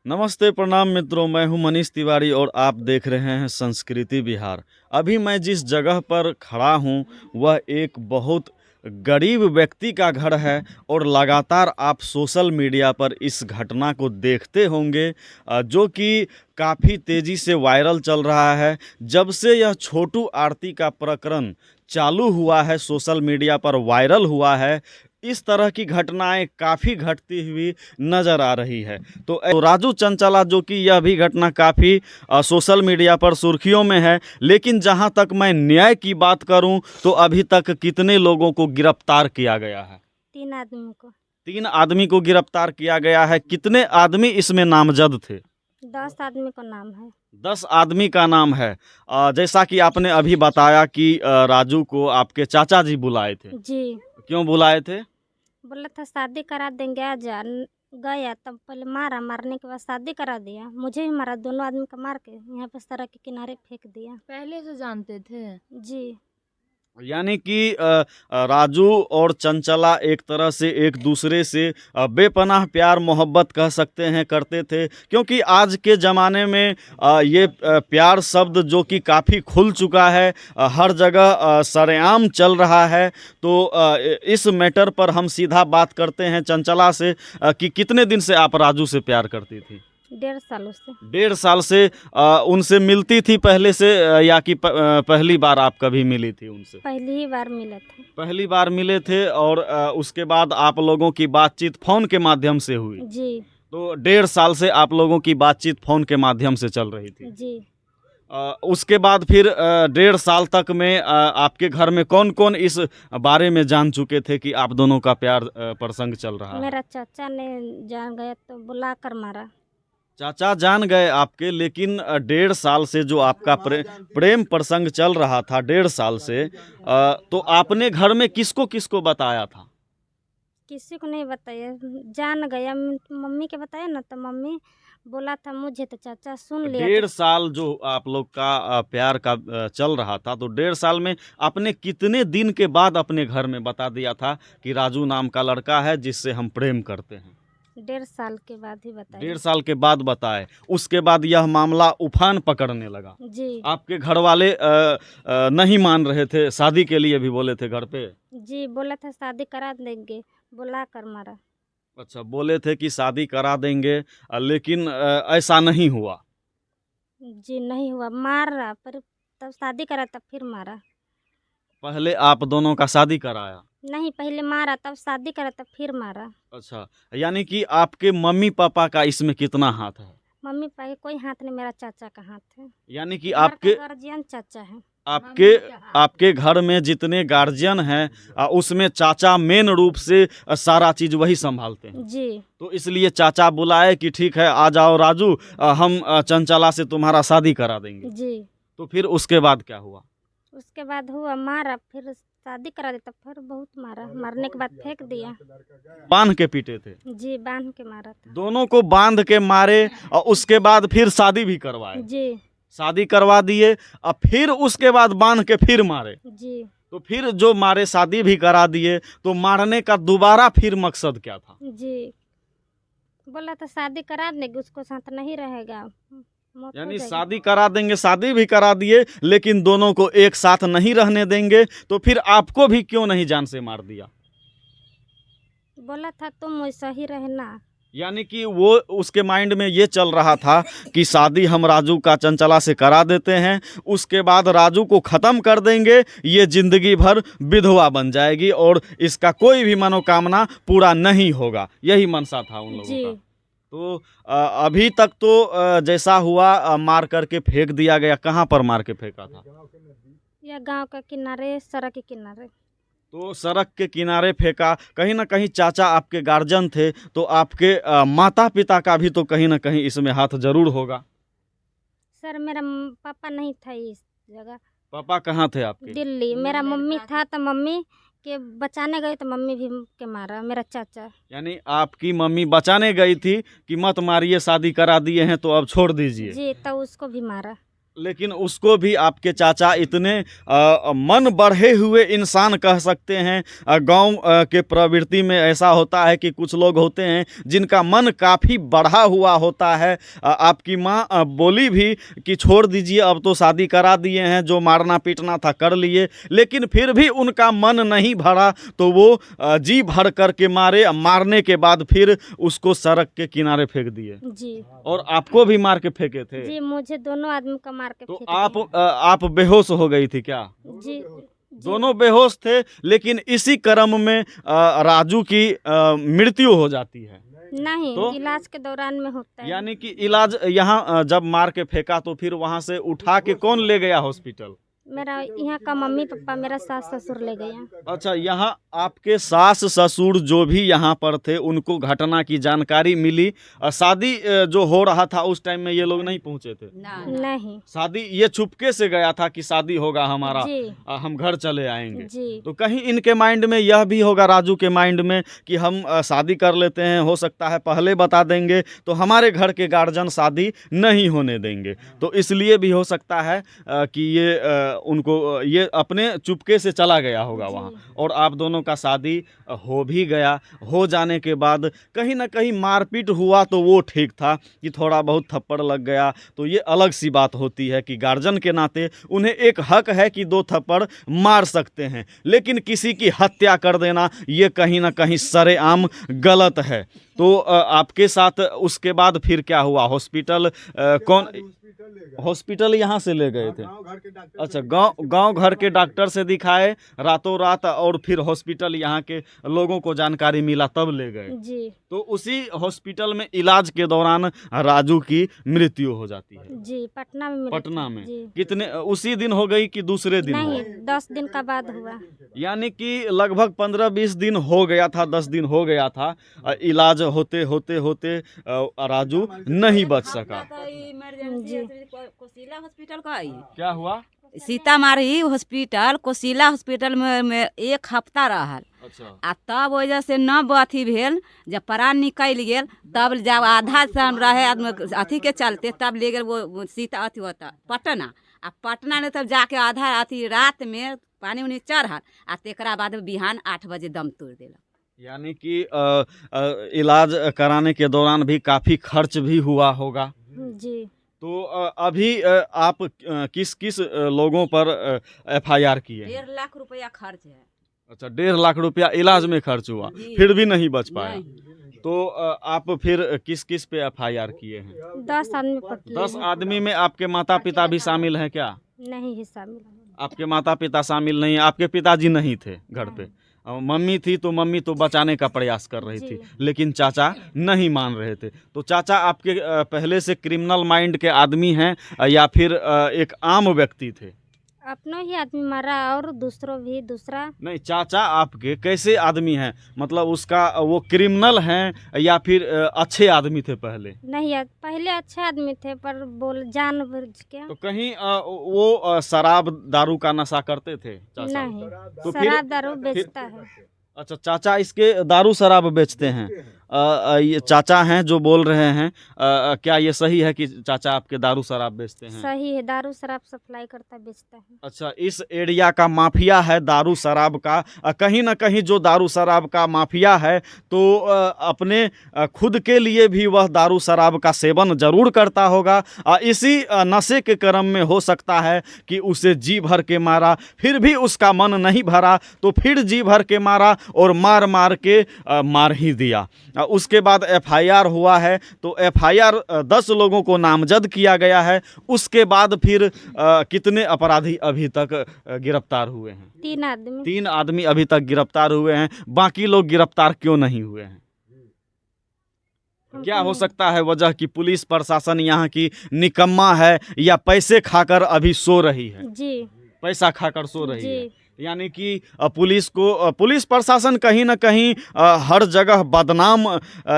नमस्ते प्रणाम मित्रों, मैं हूं मनीष तिवारी और आप देख रहे हैं संस्कृति बिहार। अभी मैं जिस जगह पर खड़ा हूं वह एक बहुत गरीब व्यक्ति का घर है और लगातार आप सोशल मीडिया पर इस घटना को देखते होंगे जो कि काफ़ी तेज़ी से वायरल चल रहा है। जब से यह छोटू आरती का प्रकरण चालू हुआ है, सोशल मीडिया पर वायरल हुआ है, इस तरह की घटनाएं काफ़ी घटती हुई नज़र आ रही है। तो राजू चंचला, जो कि यह भी घटना काफ़ी सोशल मीडिया पर सुर्खियों में है, लेकिन जहां तक मैं न्याय की बात करूं तो अभी तक कितने लोगों को गिरफ्तार किया गया है? 3 आदमी को। 3 आदमी को गिरफ्तार किया गया है। कितने आदमी इसमें नामजद थे? 10 आदमी का नाम है। 10 आदमी का नाम है। जैसा कि आपने अभी बताया कि राजू को आपके चाचा जी बुलाए थे। जी, क्यों बुलाए थे? बोला था शादी करा देंगे, आजा। गया तब पहले मारा, मारने के बाद शादी करा दिया, मुझे भी मारा, दोनों आदमी का मार के यहाँ पे सड़क के किनारे फेंक दिया। पहले से जानते थे? जी। यानी कि राजू और चंचला एक तरह से एक दूसरे से बेपनाह प्यार मोहब्बत कह सकते हैं करते थे, क्योंकि आज के ज़माने में ये प्यार शब्द जो कि काफ़ी खुल चुका है, हर जगह सरेआम चल रहा है। तो इस मैटर पर हम सीधा बात करते हैं चंचला से कि कितने दिन से आप राजू से प्यार करती थी? 1.5 सालों से। 1.5 साल से उनसे मिलती थी पहले से, या कि पहली बार आप कभी मिली थी उनसे? पहली ही बार मिले थे। पहली बार मिले थे और उसके बाद आप लोगों की बातचीत फ़ोन के माध्यम से हुई। जी। तो 1.5 साल से आप लोगों की बातचीत फ़ोन के माध्यम से चल रही थी। जी। उसके बाद फिर 1.5 साल तक में आपके घर में कौन कौन इस बारे में जान चुके थे कि आप दोनों का प्यार प्रसंग चल रहा है? मेरा चाचा ने जान गया तो बुला कर मारा। चाचा जान गए आपके, लेकिन 1.5 साल से जो आपका प्रेम प्रसंग चल रहा था, 1.5 साल से, तो आपने घर में किसको किसको बताया था? किसी को नहीं बताया, जान गया। मम्मी के बताया ना, तो मम्मी बोला था मुझे, तो चाचा सुन लिया। 1.5 साल जो आप लोग का प्यार का चल रहा था, तो 1.5 साल में आपने कितने दिन के बाद अपने घर में बता दिया था कि राजू नाम का लड़का है जिससे हम प्रेम करते हैं? 1.5 साल के बाद ही बताया। 1.5 साल के बाद बताए। उसके बाद यह मामला उफान पकड़ने लगा। जी। आपके घर वाले नहीं मान रहे थे, शादी के लिए भी बोले थे घर पे? जी, बोला था शादी करा देंगे, बुला कर मारा। अच्छा, बोले थे कि शादी करा देंगे, लेकिन ऐसा नहीं हुआ। जी, नहीं हुआ, मारा, पर तब शादी करा तब फिर मारा। पहले आप दोनों का शादी कराया? नहीं, पहले मारा, तब शादी करा, तब फिर मारा। अच्छा, यानी कि आपके मम्मी पापा का इसमें कितना हाथ है? मम्मी पापा के कोई हाथ नहीं, मेरा चाचा का हाथ है। यानी कि घर का आपके गार्जियन चाचा है। आपके आपके घर में जितने गार्जियन हैं उसमें चाचा मेन रूप से सारा चीज़ वही संभालते हैं। जी। तो इसलिए चाचा बुलाए कि ठीक है, आ जाओ राजू, हम चंचला से तुम्हारा शादी करा देंगे। जी। तो फिर उसके बाद क्या हुआ? उसके बाद हुआ मारा, फिर शादी करा दिया, तब फिर बहुत मारा, मारने के बाद फेंक दिया। बांध के पीटे थे? जी, बांध के मारा था। दोनों को बांध के मारे और उसके बाद फिर शादी भी करवाए? जी। शादी करवा दिए और फिर उसके बाद बांध के फिर मारे? जी। तो फिर जो मारे शादी भी करा दिए, तो मारने का दोबारा फिर मकसद क्या था? जी, बोला था शादी करा देंगे, उसको साथ नहीं रहेगा, मौत हो यानी जाएगी। शादी करा देंगे, शादी भी करा दिए, लेकिन दोनों को एक साथ नहीं रहने देंगे। तो फिर आपको भी क्यों नहीं जान से मार दिया? बोला था तुम वैसा ही रहना। यानी कि वो उसके माइंड में ये चल रहा था कि शादी हम राजू का चंचला से करा देते हैं, उसके बाद राजू को ख़त्म कर देंगे, ये ज़िंदगी भर विधवा बन जाएगी और इसका कोई भी मनोकामना पूरा नहीं होगा। यही मनसा था उन लोगों जी। का। तो अभी तक तो जैसा हुआ मार करके फेंक दिया गया। कहाँ पर मार के फेंका था? या गांव का किनारे, सड़क के किनारे। तो सड़क के किनारे फेंका। कहीं ना कहीं चाचा आपके गार्जियन थे, तो आपके माता पिता का भी तो कहीं ना कहीं इसमें हाथ जरूर होगा। सर, मेरा पापा नहीं था इस जगह। पापा कहाँ थे आपके? दिल्ली। मेरा मम्मी था, तो मम्मी के बचाने गए, तो मम्मी भी के मारा, मेरा चाचा। यानी आपकी मम्मी बचाने गई थी कि मत मारिए, शादी करा दिए हैं तो अब छोड़ दीजिए। जी, तो उसको भी मारा। लेकिन उसको भी आपके चाचा इतने मन बढ़े हुए इंसान कह सकते हैं। गांव के प्रवृत्ति में ऐसा होता है कि कुछ लोग होते हैं जिनका मन काफ़ी बढ़ा हुआ होता है। आपकी माँ बोली भी कि छोड़ दीजिए, अब तो शादी करा दिए हैं, जो मारना पीटना था कर लिए, लेकिन फिर भी उनका मन नहीं भरा तो वो जी भर करके मारने के बाद फिर उसको सड़क के किनारे फेंक दिए। जी और आपको भी मार के फेंके थे? जी, मुझे दोनों आदमी का मार के तो फेंक आप बेहोश हो गई थी क्या? दिया। जी दोनों बेहोश थे, लेकिन इसी क्रम में राजू की मृत्यु हो जाती है। नहीं, तो इलाज के दौरान में होता है। यानी कि इलाज यहाँ जब मार के फेंका तो फिर वहां से उठा के कौन ले गया हॉस्पिटल? मेरा यहाँ का मम्मी पापा, मेरा सास ससुर ले गया। अच्छा, यहाँ आपके सास ससुर जो भी यहाँ पर थे उनको घटना की जानकारी मिली। शादी जो हो रहा था उस टाइम में ये लोग नहीं पहुँचे थे? नहीं शादी ये चुपके से गया था कि शादी होगा हमारा, जी हम घर चले आएंगे। जी तो कहीं इनके माइंड में यह भी होगा, राजू के माइंड में, कि हम शादी कर लेते हैं, हो सकता है पहले बता देंगे तो हमारे घर के गार्जियन शादी नहीं होने देंगे, तो इसलिए भी हो सकता है कि ये उनको ये अपने चुपके से चला गया होगा वहाँ। और आप दोनों का शादी हो भी गया। हो जाने के बाद कहीं ना कहीं मारपीट हुआ तो वो ठीक था कि थोड़ा बहुत थप्पड़ लग गया तो ये अलग सी बात होती है कि गार्जियन के नाते उन्हें एक हक है कि 2 थप्पड़ मार सकते हैं, लेकिन किसी की हत्या कर देना ये कहीं ना कहीं सरेआम गलत है। तो आपके साथ उसके बाद फिर क्या हुआ? हॉस्पिटल कौन हॉस्पिटल यहाँ से ले गए थे? अच्छा, गांव घर के डॉक्टर से दिखाए रातों रात और फिर हॉस्पिटल यहाँ के लोगों को जानकारी मिला तब ले गए। जी तो उसी हॉस्पिटल में इलाज के दौरान राजू की मृत्यु हो जाती है। जी, पटना में पटना में जी। कितने उसी दिन हो गई कि दूसरे दिन? नहीं, 10 दिन का बाद हुआ। यानी कि लगभग 15-20 दिन हो गया था, 10 दिन हो गया था। इलाज होते होते होते राजू नहीं बच सका। जी कोसिला हॉस्पिटल का आई। क्या हुआ? सीतामढ़ी हॉस्पिटल कोसिला हॉस्पिटल में 1 हफ्ता रहल। अच्छा, आ तब वजह से न अथी भेल, जब प्राण निकल गेल तब जब आधा शाम रहे आदमी अथी के चलते तब ले गेल वो सीता अथी होता पटना। आ पटना ने तब जाके आधा अथी रात में पानी उनी चढ़ल आ तेकरा बाद बिहान 8 बजे दम तोड़ दिला। यानी कि इलाज कराने के दौरान भी काफ़ी खर्च भी हुआ होगा। जी तो अभी आप किस किस लोगों पर FIR किए हैं? 1.5 लाख रुपया खर्च है। अच्छा, 1.5 लाख रुपया इलाज में खर्च हुआ, जी। फिर भी नहीं बच पाया। नहीं। तो आप फिर किस किस पे FIR किए हैं? 10 आदमी पकी 10 आदमी में आपके माता पिता भी शामिल हैं क्या? नहीं हिस्सा मिला। आपके माता पिता शामिल नहीं, आपके पिताजी नहीं थे घर पे? मम्मी थी तो मम्मी तो बचाने का प्रयास कर रही थी, लेकिन चाचा नहीं मान रहे थे। तो चाचा आपके पहले से क्रिमिनल माइंड के आदमी हैं या फिर एक आम व्यक्ति थे? अपनों ही आदमी मारा और दूसरों भी दूसरा। नहीं, चाचा आपके कैसे आदमी हैं? मतलब उसका वो क्रिमिनल हैं या फिर अच्छे आदमी थे पहले? नहीं, पहले अच्छे आदमी थे पर बोल जानबूझ के। तो कहीं वो शराब दारू का नशा करते थे चाचा? नहीं, तो शराब दारू बेचता है। अच्छा, चाचा इसके दारू शराब बेचते हैं। ये चाचा हैं जो बोल रहे हैं, क्या ये सही है कि चाचा आपके दारू शराब बेचते हैं? सही है, दारू शराब सप्लाई करता बेचता है। अच्छा, इस एरिया का माफिया है दारू शराब का। कहीं ना कहीं जो दारू शराब का माफिया है तो अपने खुद के लिए भी वह दारू शराब का सेवन जरूर करता होगा। इसी नशे के क्रम में हो सकता है कि उसे जी भर के मारा, फिर भी उसका मन नहीं भरा तो फिर जी भर के मारा और मार मार के मार ही दिया। उसके बाद FIR हुआ है तो FIR 10 लोगों को नामजद किया गया है। उसके बाद फिर कितने अपराधी अभी तक गिरफ्तार हुए हैं? 3 आदमी। 3 आदमी अभी तक गिरफ्तार हुए हैं। बाकी लोग गिरफ्तार क्यों नहीं हुए हैं? क्या हो सकता है वजह कि पुलिस प्रशासन यहाँ की निकम्मा है या पैसे खाकर अभी सो रही है? जी पैसा खाकर सो रही है। जी यानी कि पुलिस प्रशासन कहीं ना कहीं हर जगह बदनाम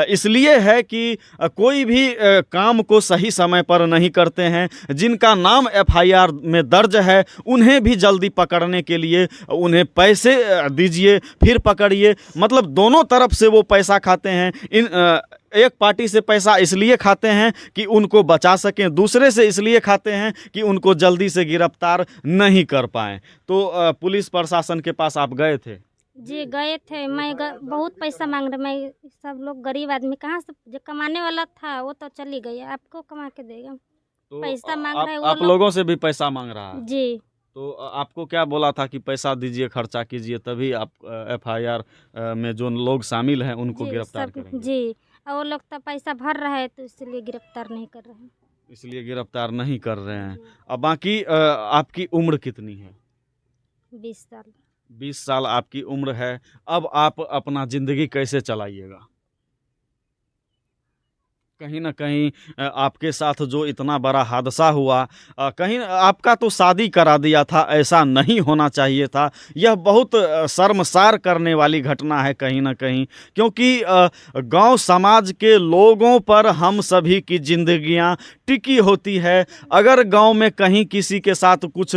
इसलिए है कि कोई भी काम को सही समय पर नहीं करते हैं। जिनका नाम FIR में दर्ज है उन्हें भी जल्दी पकड़ने के लिए उन्हें पैसे दीजिए फिर पकड़िए, मतलब दोनों तरफ से वो पैसा खाते हैं। एक पार्टी से पैसा इसलिए खाते हैं कि उनको बचा सकें, दूसरे से इसलिए खाते हैं कि उनको जल्दी से गिरफ्तार नहीं कर पाएँ। तो पुलिस प्रशासन के पास आप गए थे? जी गए थे। बहुत पैसा मांग रहे, मैं सब लोग गरीब आदमी कहाँ से, जो कमाने वाला था वो तो चली गई, आपको कमा के देगा। तो पैसा मांग रहा है वो आप लोग। लोगों से भी पैसा मांग रहा है? जी तो आपको क्या बोला था कि पैसा दीजिए, खर्चा कीजिए, तभी आप एफआईआर में जो लोग शामिल हैं उनको जी गिरफ्तार सब करेंगे? जी। और वो लोग तो पैसा भर रहे हैं तो इसलिए गिरफ्तार नहीं कर रहे हैं। इसलिए गिरफ्तार नहीं कर रहे हैं। अब बाकी आपकी उम्र कितनी है? 20 साल। 20 साल आपकी उम्र है। अब आप अपना ज़िंदगी कैसे चलाइएगा? कहीं न कहीं आपके साथ जो इतना बड़ा हादसा हुआ, कहीं आपका तो शादी करा दिया था, ऐसा नहीं होना चाहिए था। यह बहुत शर्मसार करने वाली घटना है कहीं न कहीं, क्योंकि गाँव समाज के लोगों पर हम सभी की ज़िंदगियाँ टिकी होती है। अगर गाँव में कहीं किसी के साथ कुछ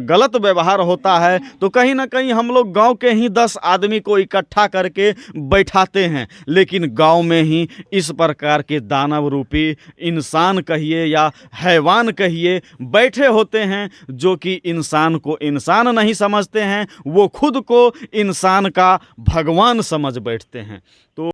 गलत व्यवहार होता है तो कहीं न कहीं हम लोग गाँव के ही 10 आदमी को इकट्ठा करके बैठाते हैं, लेकिन गाँव में ही इस प्रकार के दानव रूपी इंसान कहिए या हैवान कहिए बैठे होते हैं, जो कि इंसान को इंसान नहीं समझते हैं, वो खुद को इंसान का भगवान समझ बैठते हैं। तो